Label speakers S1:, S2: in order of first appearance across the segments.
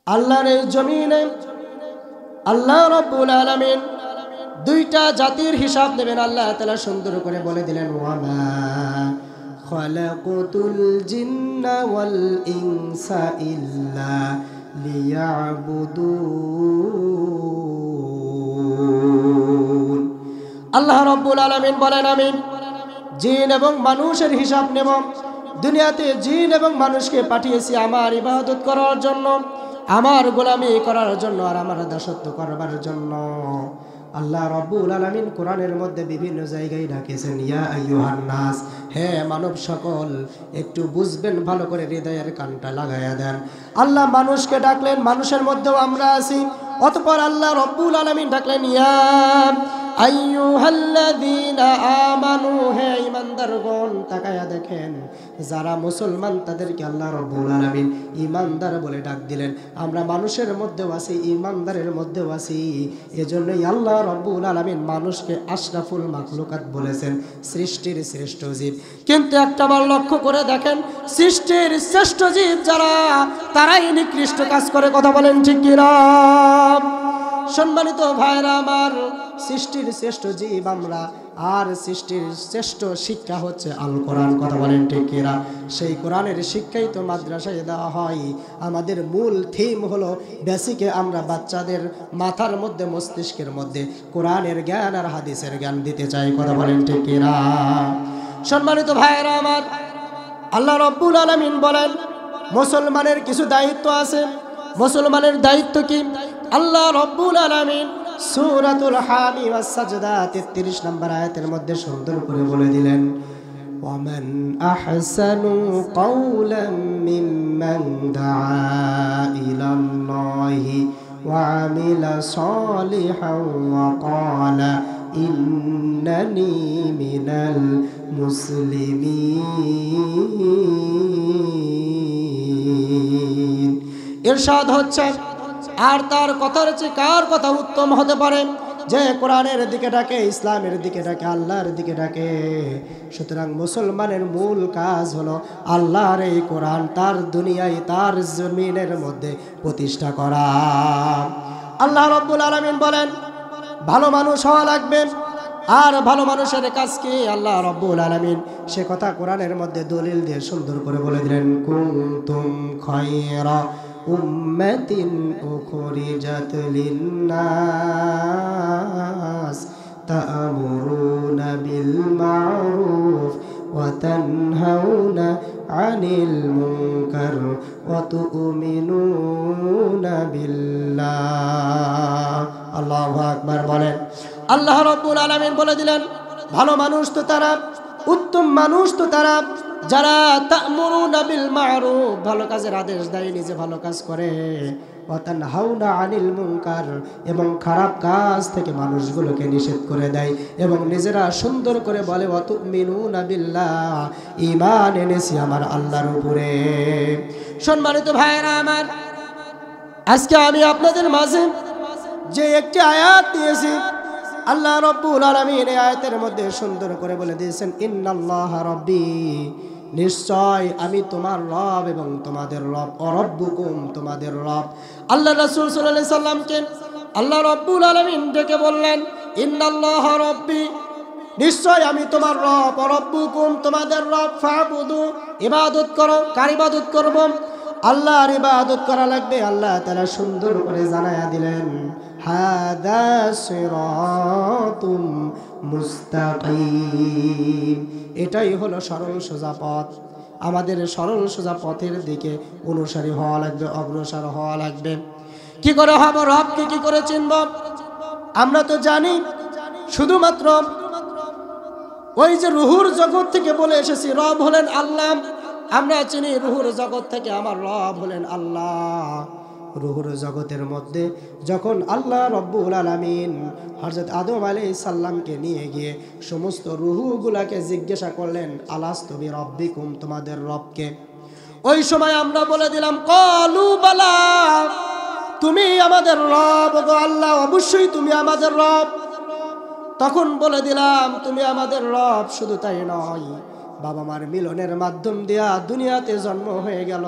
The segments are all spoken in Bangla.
S1: আল্লাহর এই জমিনে আল্লাহ রাব্বুল আলামিন দুইটা জাতির হিসাব নেবেন। আল্লাহ তাআলা সুন্দর করে বলে দিলেন, ওয়ামা খালাকুতুল জিন্না ওয়াল ইনসা ইল্লা লিয়াবুদুন। আল্লাহ রাব্বুল আলামিন বলেন, আমি জিন এবং মানুষের হিসাব নেব। দুনিয়াতে জিন এবং মানুষকে পাঠিয়েছি আমার ইবাদত করার জন্য, আমার গোলামি করার জন্য, আর আমার দাসত্ব করবার জন্য। আল্লাহ রাব্বুল আলামিন কোরআনের মধ্যে বিভিন্ন জায়গায় ডাকেছেন, ইয়া আইয়ুহান নাস, হে মানব সকল, একটু বুঝবেন, ভালো করে হৃদয়ের কানটা লাগায়া দেন। আল্লাহ মানুষকে ডাকলেন, মানুষের মধ্যেও আমরা আছি। অতঃপর আল্লাহ রাব্বুল আলামিন ডাকলেন, ইয়া আইয়ুহাল্লাযীনা আমানু, হে ঈমানদারগণ, তাকায়া দেখেন যারা মুসলমান তাদেরকে আল্লাহ রাব্বুল আলামিন ঈমানদার বলে ডাক দিলেন। আমরা মানুষের মধ্যেও আছি, ঈমানদারের মধ্যেও আছি। এজন্যই আল্লাহ রাব্বুল আলামিন মানুষকে আশরাফুল মাখলুকাত বলেছেন, সৃষ্টির শ্রেষ্ঠ জীব। কিন্তু একটাবার লক্ষ্য করে দেখেন, সৃষ্টির শ্রেষ্ঠ জীব যারা, তারাই নিকৃষ্ট কাজ করে। কথা বলেন ঠিক কি না? সম্মানিত ভাইরা আমার, সৃষ্টির শ্রেষ্ঠ জীব আমরা, আর সৃষ্টির শ্রেষ্ঠ শিক্ষা হচ্ছে আল কোরআন। কথা বলেন ঠিক কি না? সেই কোরআনের শিক্ষাই তো মাদ্রাসায় দেওয়া হয়। আমাদের মূল থিম হলো বেসিকে আমরা বাচ্চাদের মাথার মধ্যে, মস্তিষ্কের মধ্যে কোরআনের জ্ঞান আর হাদিসের জ্ঞান দিতে চাই। কথা বলেন ঠিক কি না? সম্মানিত ভাইরা আমার, আল্লাহ রাব্বুল আলামিন বলেন, মুসলমানের কিছু দায়িত্ব আছে। মুসলমানের দায়িত্ব কি? আল্লাহ রাব্বুল আলামিন সূরাতুল হামি ওয়াস সাজদা 33 নম্বর আয়াতের মধ্যে সুন্দর করে বলে দিলেন, ওয়ামান আহসানু কাওলাম মিম্মান দাআ ইলাল্লাহি ওয়া আমিলা সালিহান ওয়া ক্বালা ইন্নানি মিনাল মুসলিমিন। ইরশাদ হচ্ছে, আর তার কথার চেয়ে কার কথা উত্তম হতে পারে, যে কোরআনের দিকে ডাকে, ইসলামের দিকে ডাকে, আল্লাহর দিকে ডাকে। সুতরাং মুসলমানের মূল কাজ হলো আল্লাহর এই কোরআন তার দুনিয়ায়, তার জমিনের মধ্যে প্রতিষ্ঠা করা। আল্লাহ রাব্বুল আলামিন বলেন, ভালো মানুষ হওয়া লাগবে। আর ভালো মানুষের কাজ কি? আল্লাহ রাব্বুল আলামিন সে কথা কোরআনের মধ্যে দলিল দিয়ে সুন্দর করে বলে দিলেন, কুনতুম খায়রা উম্মাতিন উখরিজাত লিন্নাস তা'মুরুনা বিল মা'রুফ ওয়া তানহাউনা আনিল মুনকার ওয়া তু'মিনুনা বিল্লাহ। আল্লাহু আকবার বলেন। আল্লাহ রাব্বুল আলামিন বলে দিলেন, ভালো মানুষ তো তারা, উত্তম মানুষ তো তারা যারা তা'মুরুনা বিল মা'রুফ, ভালো কাজের আদেশ দেয়, নিজে ভালো কাজ করে, ওয়া তানহাউনা আনিল মুনকার, এবং খারাপ কাজ থেকে মানুষগুলোকে নিষেধ করে দেয়, এবং নিজেরা সুন্দর করে বলে, ওয়া তু'মিনুনা বিল্লাহ, ঈমান এনেছি আমার আল্লাহর উপরে। সম্মানিত ভাইরা আমার, আজকে আমি আপনাদের মাঝে যে একটি আয়াত নিয়েছি, আল্লাহ রাব্বুল আলামিন এই আয়াতের মধ্যে সুন্দর করে বলে দিয়েছেন, ইন্নাল্লাহা রাব্বি, নিশ্চয় আমি তোমার রব এবং তোমাদের রব, অরব্বুকুম, তোমাদের রব। আল্লাহ রাসূল সাল্লাল্লাহু আলাইহি সাল্লামকে আল্লাহ রাব্বুল আলামিন ডেকে বললেন, ইন্নাল্লাহা রাব্বি, নিশ্চয় আমি তোমার রব, অরব্বুকুম, তোমাদের রব, ফাবুদু, ইবাদত করো। কার ইবাদত করব? আল্লাহর ইবাদত করা লাগবে। আল্লাহ তাআলা সুন্দর করে জানায়া দিলেন, হাদা সিরাতুম মুস্তাকিম, এটাই হলো সরল সোজা পথ। আমাদের সরল সোজা পথের দিকে অনুসারী হওয়া লাগবে, অগ্রসর হওয়া লাগবে। কি করে হব? রবকে কি করে চিনব? আমরা তো জানি শুধুমাত্র ওই যে রুহুর জগৎ থেকে বলে এসেছি, রব হলেন আল্লাহ। আমরা চিনি রুহুর জগৎ থেকে আমার রব হলেন আল্লাহ। রুহুর জগতের মধ্যে যখন আল্লাহ রাব্বুল আলামিন হযরত আদম আলাইহিস সালামকে নিয়ে গিয়ে সমস্ত রুহুগুলাকে জিজ্ঞাসা করলেন, আলাস্তু বিরাব্বিকুম, তোমাদের রবকে? ওই সময় আমরা বলে দিলাম, ক্বালু বালা, তুমি আমাদের রব গো আল্লাহ, অবশ্যই তুমি আমাদের রব। তখন বলে দিলাম, তুমি আমাদের রব, শুধু তাই নয়, বাবা মার মিলনের মাধ্যম দিয়া দুনিয়াতে জন্ম হয়ে গেল।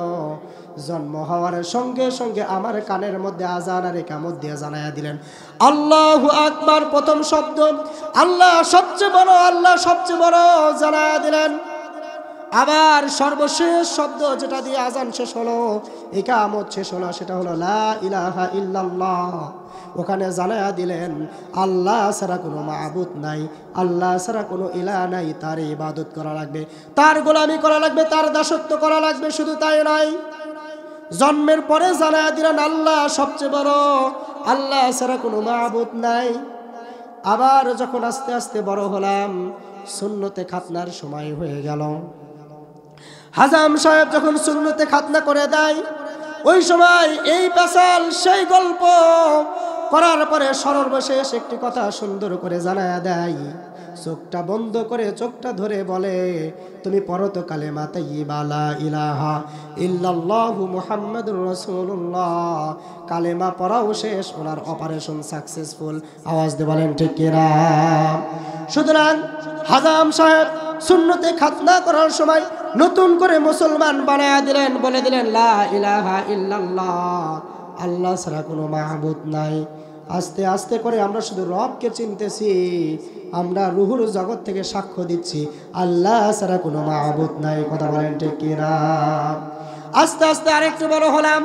S1: জন্ম হওয়ার সঙ্গে সঙ্গে আমার কানের মধ্যে আজান আর ইকামত দিয়ে জানায়া দিলেন আল্লাহু আকবার। প্রথম শব্দ আল্লাহ সবচেয়ে বড়, আল্লাহ সবচেয়ে বড় জানায়া দিলেন। আবার সর্বশেষ শব্দ যেটা দিয়ে আজান শেষ হলো, ইকামত শেষ হলো, সেটা হলো লা ইলাহা ইল্লাল্লাহ। ওখানে জানায়া দিলেন আল্লাহ ছাড়া কোনো মাবুদ নাই, আল্লাহ ছাড়া কোনো ইলাহ নাই, তার ইবাদত করা লাগবে, তার গোলামি করা লাগবে, তার দাসত্ব করা লাগবে। শুধু তাই নয়, জন্মের পরে জানায়া দিলেন আল্লাহ সবচেয়ে বড়, আল্লাহ ছাড়া কোনো মাবুদ নাই। আবার যখন আস্তে আস্তে বড় হলাম, সুন্নতে খাতনার সময় হয়ে গেল। হাজাম সাহেব যখন সুন্নতে খাতনা করে দেয়, ওই সময় এই পেশাল সেই গল্প করার পরে সর্বশেষ একটি কথা সুন্দর করে জানায়া দেয়। চোখটা বন্ধ করে চোখটা ধরে বলে, তুমি পড়ো তো কালেমা তাইয়্যিবা লা ইলাহা ইল্লাল্লাহু মুহাম্মাদুর রাসূলুল্লাহ। কালেমা পড়াও শেষ, ওনার অপারেশন সাকসেসফুল। আওয়াজ দিয়ে বলেন ঠিক কিনা? সুতরাং হাজাম সাহেব সুন্নতে খাতনা করার সময় নতুন করে মুসলমান বানায়া দিলেন, বলে দিলেন লা ইলাহা ইল্লাল্লাহ, আল্লাহ ছাড়া কোনো মাহবুদ নাই। আস্তে আস্তে করে আমরা শুধু রবকে চিনতেছি, আমরা রুহুর জগৎ থেকে সাক্ষ্য দিচ্ছি আল্লাহ ছাড়া কোনো মাহবুদ নাই। কথা বলেন ঠিক কিনা? আস্তে আস্তে আরেকটু বড় হলাম,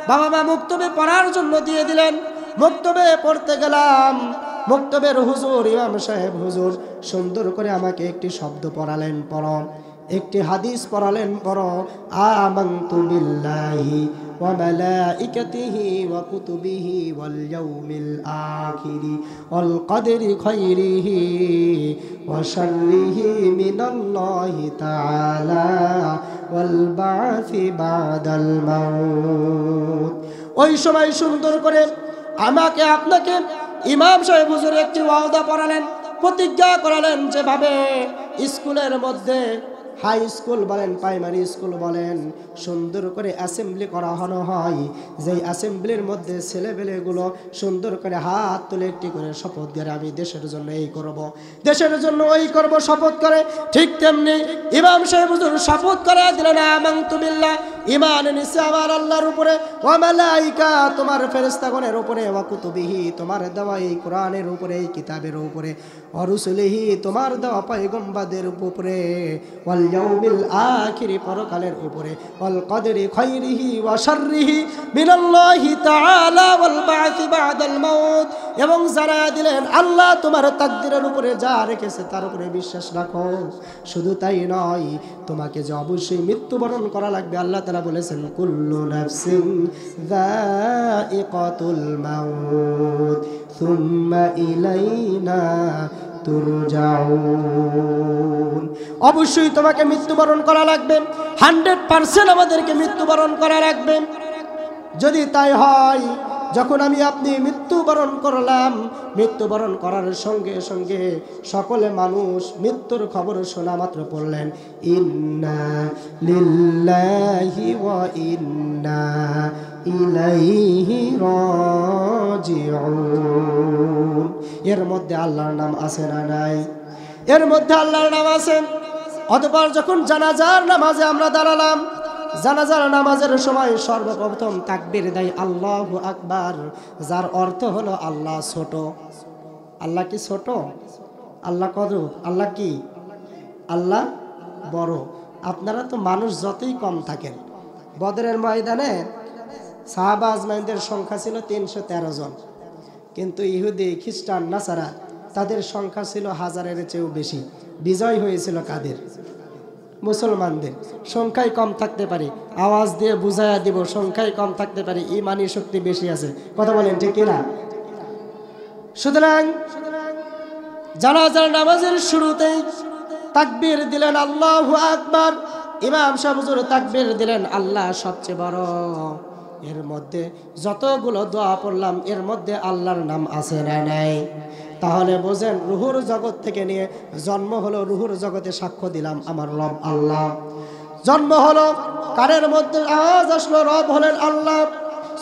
S1: বাবা মা মুক্তবে পড়ার জন্য দিয়ে দিলেন। মুক্তবে পড়তে গেলাম, মুক্তবের হুজুর ইমাম সাহেব হুজুর সুন্দর করে আমাকে একটি শব্দ পড়ালেন, পড়ো। একটি হাদিস পড়ালেন, পড়ো। আমানতু বিল্লাহি ওয়া মালাইকাতিহি ওয়া কুতুবিহি ওয়াল ইয়াউমিল আখিরি ওয়াল কদরি খাইরিহি ওয়া শাররিহি মিনাল্লাহি তাআলা ওয়াল বা'সি বা'দাল মাউত। ওই সময় সুন্দর করে আমাকে আপনাকে ইমাম সাহেব হুজুর একটি ওয়াদা পড়ালেন, প্রতিজ্ঞা করালেন, যেভাবে স্কুলের মধ্যে হাই স্কুল বলেন, প্রাইমারি স্কুল বলেন, সুন্দর করে অ্যাসেম্বলি করানো হয়, যেই অ্যাসেম্বলির মধ্যে ছেলেপেলেগুলো সুন্দর করে হাত তুলে একটি করে শপথ করে আমি দেশের জন্য এই করব, দেশের জন্য ওই করব শপথ করে। ঠিক তেমনি ইমাম সাহেব হুজুর শপথ করে দিলেন আমানতু বিল্লাহ, ঈমান এনেছি আমার আল্লাহর উপরে, ওয়া মালাইকা তোমার ফেরেশতাগণের উপরে, ওয়া কুতুবিহি তোমার দেওয়া এই কোরআনের উপরে, এই কিতাবের উপরে, ওয়া রুসুলিহি তোমার দেওয়া পয়গম্বরদের উপরে, ওয়াল ইয়াউমিল আখিরি পরকালের উপরে, ওয়াল কদরি খাইরিহি ওয়া শাররিহি মিনাল্লাহি তাআলা ওয়াল বা'সি বা'দাল মাউত। এবং জানায়া দিলেন আল্লাহ তোমার তাকদীরের উপরে যা রেখেছে তার উপরে বিশ্বাস রাখো। শুধু তাই নয়, তোমাকে যে অবশ্যই মৃত্যুবরণ করা লাগবে। আল্লাহ তাআলা বলেছেন কুল্লু নাফসিন যায়িকাতুল মাউত সুম্মা ইলাইনা তুরজাউন। অবশ্যই তোমাকে মৃত্যুবরণ করা লাগবে, 100% আমাদেরকে মৃত্যুবরণ করা লাগবে। যদি তাই হয়, যখন আমি আপনি মৃত্যুবরণ করলাম, মৃত্যুবরণ করার সঙ্গে সঙ্গে সকলে মানুষ মৃত্যুর খবর শোনা মাত্র পড়লেন ইন্না লিল্লাহি ওয়া ইন্না ইলাইহি রাজিউন। এর মধ্যে আল্লাহর নাম আছে না নাই? এর মধ্যে আল্লাহর নাম আছে। অতঃপর যখন জানাজার নামাজে আমরা দাঁড়ালাম, জানাজার নামাজের সময় সর্বপ্রথম তাকবীর দেয় আল্লাহু আকবার, যার অর্থ হলো আল্লাহ ছোট। আল্লাহ কি ছোট? আল্লাহ কত? আল্লাহ কি? আল্লাহ বড়। আপনারা তো মানুষ যতই কম থাকেন, বদরের ময়দানে সাহাবা আজমাইনদের সংখ্যা ছিল 313 জন, কিন্তু ইহুদি খ্রিস্টান নাসারা তাদের সংখ্যা ছিল 1000-এর চেয়েও বেশি। বিজয় হয়েছিল কাদের? মুসলমানদের। সংখ্যায় কম থাকতে পারে, আওয়াজ দিয়ে বুঝাইয়া দিব, সংখ্যায় কম থাকতে পারে, ইমানি শক্তি বেশি আছে। কথা বলেন ঠিক কিনা? সুতরাং জানাজার নামাজের শুরুতেই তাকবীর দিলেন আল্লাহু আকবার। ইমাম সাহেব হুজুর তাকবীর দিলেন আল্লাহ সবচেয়ে বড়। এর মধ্যে যতগুলো দোয়া পড়লাম, এর মধ্যে আল্লাহর নাম আছে না নাই? তাহলে বোঝেন, রুহুর জগৎ থেকে নিয়ে জন্ম হলো, রুহুর জগতে সাক্ষ্য দিলাম আমার রব আল্লাহ। জন্ম হলো, কানের মধ্যে আওয়াজ আসলো, রব হলেন আল্লাহ।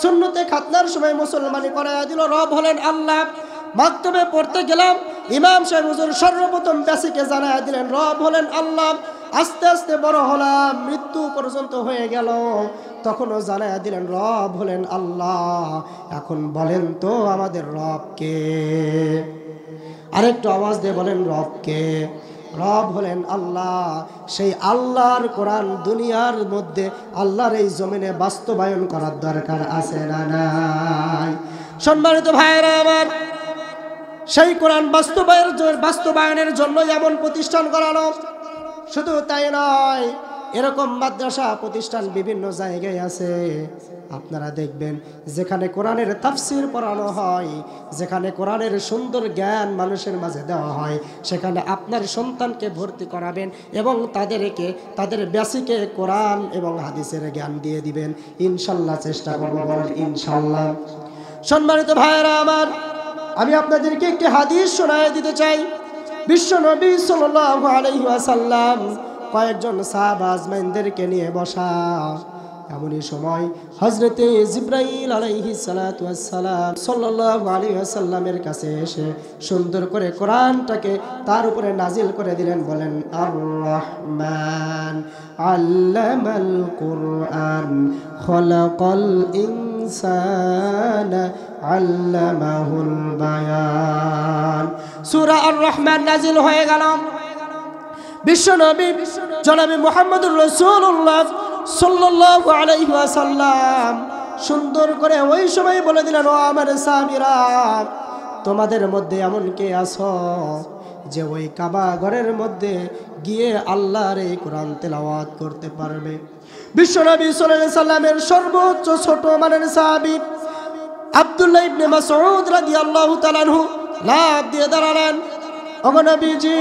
S1: সুন্নতে খাতনার সময় মুসলমানি করায়া দিল, রব হলেন আল্লাহ। মাকতবে পড়তে গেলাম, ইমাম সাহেব হুজুর সর্বপ্রথম বেসিকে জানায়া দিলেন রব হলেন আল্লাহ। আস্তে আস্তে বড় হলাম, মৃত্যু পর্যন্ত হয়ে গেল, তখনও জানায়া দিলেন রব হলেন আল্লাহ। এখন বলেন তো আমাদের রব কে? আরেকটু আওয়াজ দিয়ে বলেন রব কে? রব হলেন আল্লাহ। সেই আল্লাহর কোরআন দুনিয়ার মধ্যে, আল্লাহর এই জমিনে বাস্তবায়ন করার দরকার আছে না নাই? সম্মানিত ভাইরা আমার, সেই কোরআন বাস্তবায়নের জন্য এমন প্রতিষ্ঠান করানো। শুধু তাই নয়, এরকম মাদ্রাসা প্রতিষ্ঠান বিভিন্ন জায়গায় আছে। আপনারা দেখবেন যেখানে কোরআনের তাফসির পড়ানো হয়, যেখানে কোরআনের সুন্দর জ্ঞান মানুষের মাঝে দেওয়া হয়, সেখানে আপনার সন্তানকে ভর্তি করাবেন এবং তাদের বেসিকে কোরআন এবং হাদিসের জ্ঞান দিয়ে দিবেন। ইনশাল্লাহ চেষ্টা করব, বলেন ইনশাল্লাহ। সম্মানিত ভাইয়েরা আমার, আমি আপনাদেরকে একটি হাদিস শোনায় দিতে চাই। বিশ্ব নবী সাল্লাল্লাহু আলাইহি ওয়াসাল্লাম কয়েকজন সাহাবা আজমাইনদেরকে নিয়ে বসা। এমনই সময় হযরতে জিবরাইল আলাইহিস সালাতু ওয়াস সালাম সাল্লাল্লাহু আলাইহি ওয়াসাল্লামের কাছে এসে সুন্দর করে কোরআনটাকে তার উপরে নাজিল করে দিলেন। বলেন আর রহমান আল্লামাল কুরআন খলাকাল ইনসানা আল্লামাহুল বায়ান। সূরা আর রহমান নাজিল হয়ে গেল। বিশ্বনবী জনাবে মুহাম্মদুর রাসূলুল্লাহ সাল্লাল্লাহু আলাইহি ওয়াসাল্লাম সুন্দর করে ওই সময় বলে দিলেন, ও আমার সাহাবীরা, তোমাদের মধ্যে এমন কে আছো যে ওই কাবা ঘরের মধ্যে গিয়ে আল্লাহর এই কোরআন তেলাওয়াত করতে পারবে? বিশ্বনবী সাল্লাল্লাহু আলাইহি ওয়াসাল্লামের সর্বোচ্চ ছোট মানের সাহাবী আব্দুল্লাহ ইবনে মাসউদ রাদিয়াল্লাহু তাআলা আনহু লাফ দিয়ে দাঁড়ালেন, ওগো নবীজি,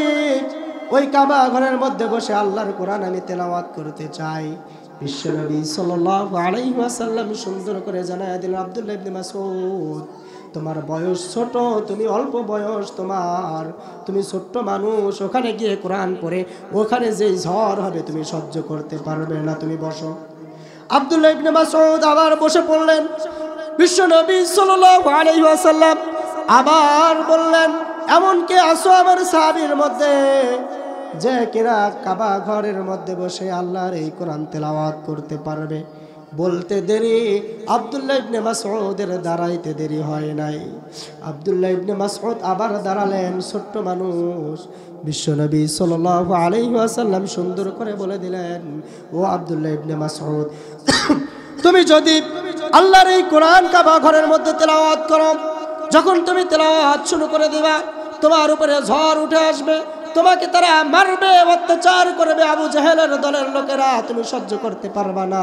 S1: ওই কাবা ঘরের মধ্যে বসে আল্লাহর কোরআন আমি তেলাওয়াত করতে চাই। বিশ্বনবী সাল্লাল্লাহু আলাইহি ওয়াসাল্লাম সুন্দর করে জানায় দিলেন, আব্দুল্লাহ ইবনে মাসউদ, তোমার বয়স ছোট, তুমি অল্প বয়স, তুমি ছোট্ট মানুষ, ওখানে গিয়ে কোরআন পড়ে ওখানে যেই ঝড় হবে তুমি সহ্য করতে পারবে না, তুমি বসো। আব্দুল্লাহ ইবনে মাসউদ আবার বসে পড়লেন। বিশ্বনবী সাল্লাল্লাহু আলাইহি ওয়াসাল্লাম আবার বললেন, এমন কে আসো আমার সাহাবীর মধ্যে যে কিনা কাবা ঘরের মধ্যে বসে আল্লাহর এই কোরআন তেলাওয়াত করতে পারবে? বলতে দেরি আব্দুল্লাহ ইবনে মাসউদের দাঁড়াইতে দেরি হয় নাই। আব্দুল্লাহ ইবনে মাসউদ আবার দাঁড়ালেন, ছোট্ট মানুষ। বিশ্বনবী সাল্লাল্লাহু আলাইহি ওয়াসাল্লাম সুন্দর করে বলে দিলেন, ও আব্দুল্লাহ ইবনে মাসউদ, তুমি যদি আল্লাহর এই কোরআন কাবা ঘরের মধ্যে তেলাওয়াত করো, যখন তুমি তেলাওয়াত শুরু করে দিবা, তোমার উপরে ঝড় উঠে আসবে, তোমাকে তারা মারবে, অত্যাচার করবে, আবু জাহেলের দলের লোকেরা, তুমি সহ্য করতে পারবা না।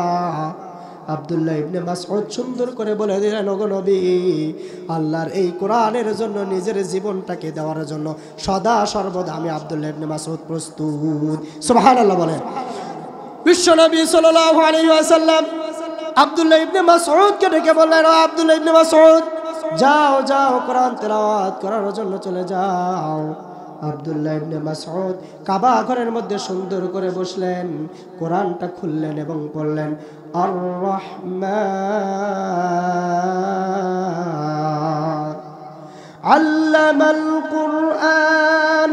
S1: আব্দুল্লাহ ইবনে মাসউদ সুন্দর করে বলে দিলেন, ওগো নবী, আল্লাহর এই কোরআনের জন্য নিজের জীবনটাকে দেওয়ার জন্য সদা সর্বদা আমি আব্দুল্লাহ ইবনে মাসউদ প্রস্তুত। সুবহানাল্লাহ বলেন। বিশ্বনবী সাল্লাল্লাহু আলাইহি ওয়াসাল্লাম আব্দুল্লাহ ইবনে মাসউদকে ডেকে বললেন, ও আব্দুল্লাহ ইবনে মাসউদ, যাও যাও কোরআন তেলাওয়াত করার জন্য চলে যাও। আব্দুল্লাহ ইবনে মাসউদ কাবা ঘরের মধ্যে সুন্দর করে বসলেন, কোরআনটা খুললেন এবং পড়লেন, আর রহমান আল্লামাল কুরআন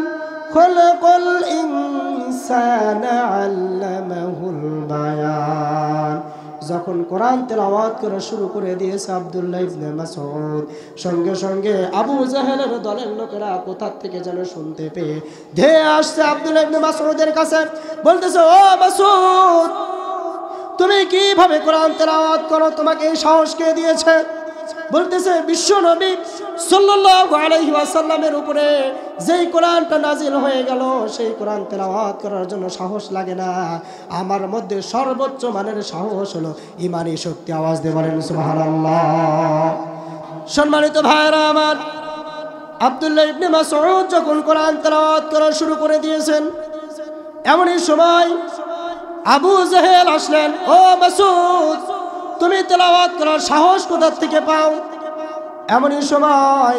S1: খলাকাল ইনসানা আল্লামাহুল বায়ান। যখন কোরআন তেলাওয়াত করা শুরু করে দিয়েছে আব্দুল্লাহ ইবনে মাসউদ, সঙ্গে সঙ্গে আবু জাহেলের দলের লোকেরা কোথা থেকে যেন শুনতে পেয়ে ধেয়ে আসছে আব্দুল্লাহ ইবনে মাসউদের কাছে, বলতেছে, ও মাসউদ, তুমি কিভাবে কোরআন তেলাওয়াত করো? তোমাকে এই সাহস কে দিয়েছে? বলতেছে, বিশ্ব নবী সাল্লাল্লাহু আলাইহি ওয়াসাল্লামের উপরে যেই কোরআনটা নাজিল হয়ে গেল, সেই কোরআন তেলাওয়াত করার জন্য সাহস লাগে না। আমার মধ্যে সর্বোচ্চ মানের সাহস হলো ঈমানি শক্তি। আওয়াজ দিয়ে বলেন সুবহানাল্লাহ। সম্মানিত ভাইরা আমার, আব্দুল্লাহ ইবনে মাসউদ যখন কোরআন তেলাওয়াত করা শুরু করে দিয়েছেন, এমনই সময় আবু জাহেল আসলেন, ও মাসউদ, তুমি তেলাওয়াত করার সাহস কোথা থেকে পাও? এমনই সময়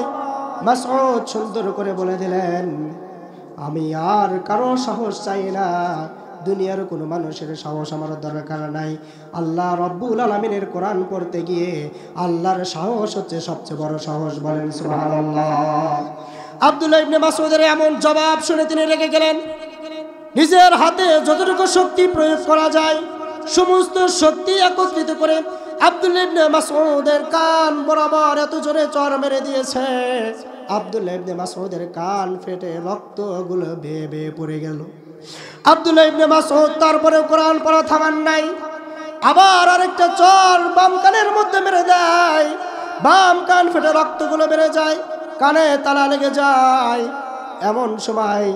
S1: মাসউদ সুন্দর করে বলে দিলেন, আমি আর কারো সাহস চাই না, দুনিয়ার কোনো মানুষের সাহস আমার দরকার নাই। আল্লাহ রব্বুল আলামিনের কোরআন পড়তে গিয়ে আল্লাহর সাহস হচ্ছে সবচেয়ে বড় সাহস। বলেন সুবহানাল্লাহ। আব্দুল্লাহ ইবনে মাসউদের এমন জবাব শুনে তিনি রেগে গেলেন। নিজের হাতে যতটুকু শক্তি প্রয়োগ করা যায় সমস্ত শক্তি একত্রিত করে আব্দুল্লাহ ইবনে মাসউদের কান বরাবর এত জোরে চড় মেরে দিয়েছে, আব্দুল্লাহ ইবনে মাসউদের কান ফেটে রক্তগুলো বেয়ে বেয়ে পড়ে গেল। আব্দুল্লাহ ইবনে মাসউদ তারপরে কোরআন পড়া থামান নাই, আবার আরেকটা চর বাম কানের মধ্যে মেরে দেয়, বাম কান ফেটে রক্তগুলো বেড়ে যায়, কানে তালা লেগে যায়। এমন সময়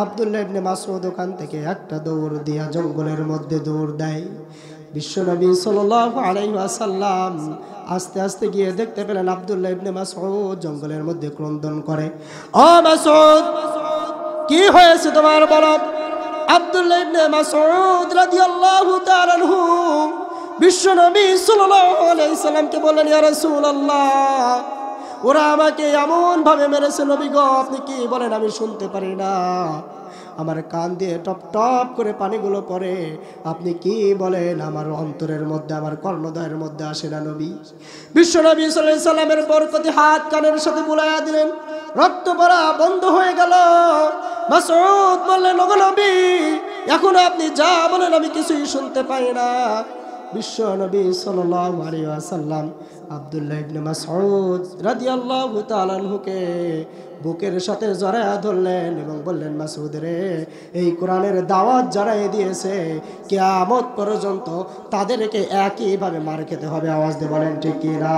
S1: আব্দুল্লাহ ইবনে মাসউদ ওখান থেকে একটা দৌড় দিয়া জঙ্গলের মধ্যে দৌড় দেয়। বিশ্বনবী সাল্লাল্লাহু আলাইহি ওয়াসাল্লাম আস্তে আস্তে গিয়ে দেখতে পেলেন আব্দুল্লাহ ইবনে মাসউদ জঙ্গলের মধ্যে ক্রন্দন করে। ও মাসউদ, কি হয়েছে তোমার বলো? আব্দুল্লাহ ইবনে মাসউদ রাদিয়াল্লাহু তাআলা আনহু বিশ্বনবী সাল্লাল্লাহু আলাইহি সাল্লামকে বললেন, ইয়া রাসূলুল্লাহ, ওরা আমাকে এমন ভাবে মেরেছে নবী গো, আপনি কি বলেন আমি শুনতে পারি না, আমার কান দিয়ে টপ টপ করে পানিগুলো পড়ে, আপনি কি বলেন আমার অন্তরের মধ্যে আমার কর্ণদয়ের মধ্যে আসে না নবী? বিশ্বনবী সাল্লাল্লাহু আলাইহি সাল্লামের বরকতি হাত কানের সাথে বুলাইয়া দিলেন, রক্ত পড়া বন্ধ হয়ে গেল। মাসউদ বললেন, ওগো নবী, এখন আপনি যা বলেন আমি কিছুই শুনতে পাই না। বিশ্বনবী সাল্লাল্লাহু আলাইহি ওয়াসাল্লাম আব্দুল্লাহ ইবনে মাসউদ রাদিয়াল্লাহু তাআলা আনহুকে বুকের সাথে জড়ায়া ধরলেন এবং বললেন, মাসউদ রে, এই কোরআনের দাওয়াত যারা দিয়েছে কিয়ামত পর্যন্ত তাদেরকে একইভাবে মার খেতে হবে। আওয়াজ দিয়ে বলেন ঠিক কি না?